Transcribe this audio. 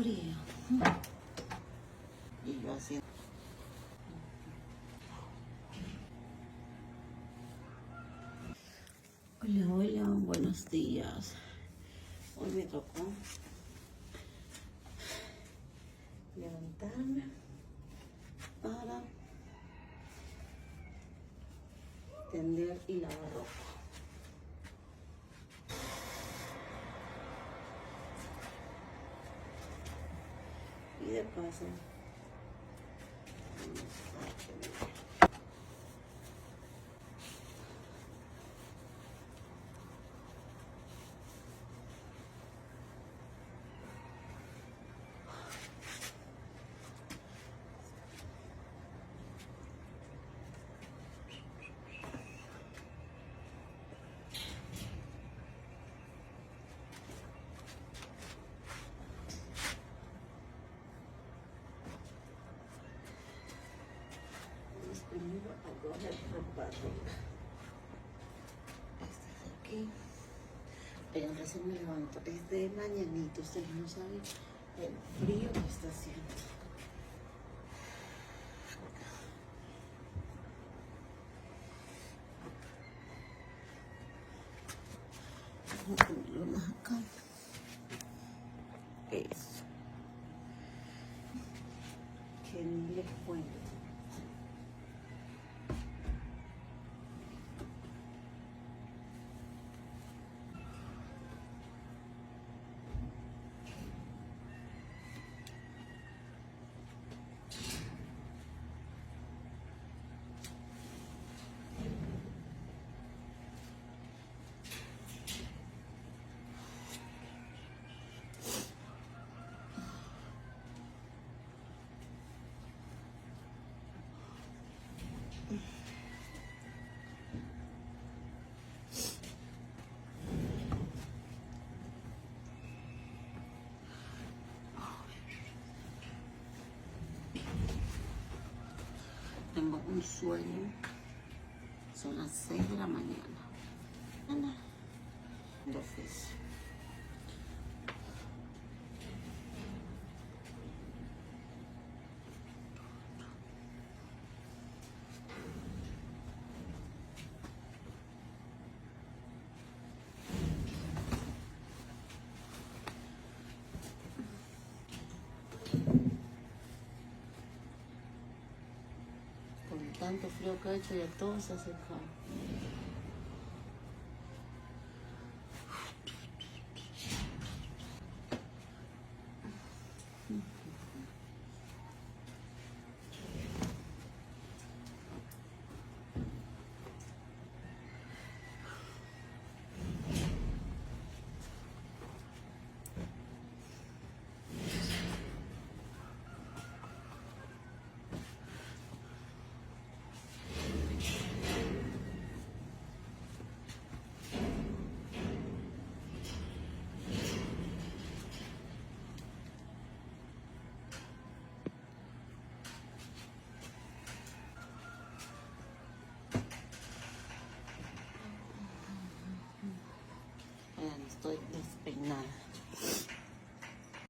frío. Y yo haciendo. Hola, hola, buenos días. Hoy me tocó levantarme para tender y lavar ropa. Y de paso, primero a coger ropa rica. Este es aquí. Pero recién me levanto. Es de mañanito. Ustedes no saben el frío que está haciendo. Vamos a ponerlo más acá. Eso. Que ni les cuento. Tengo un sueño. Son las 6 de la mañana. De oficio. Con tanto frío que ha hecho, ya todo se ha secado. Vean, estoy despeinada.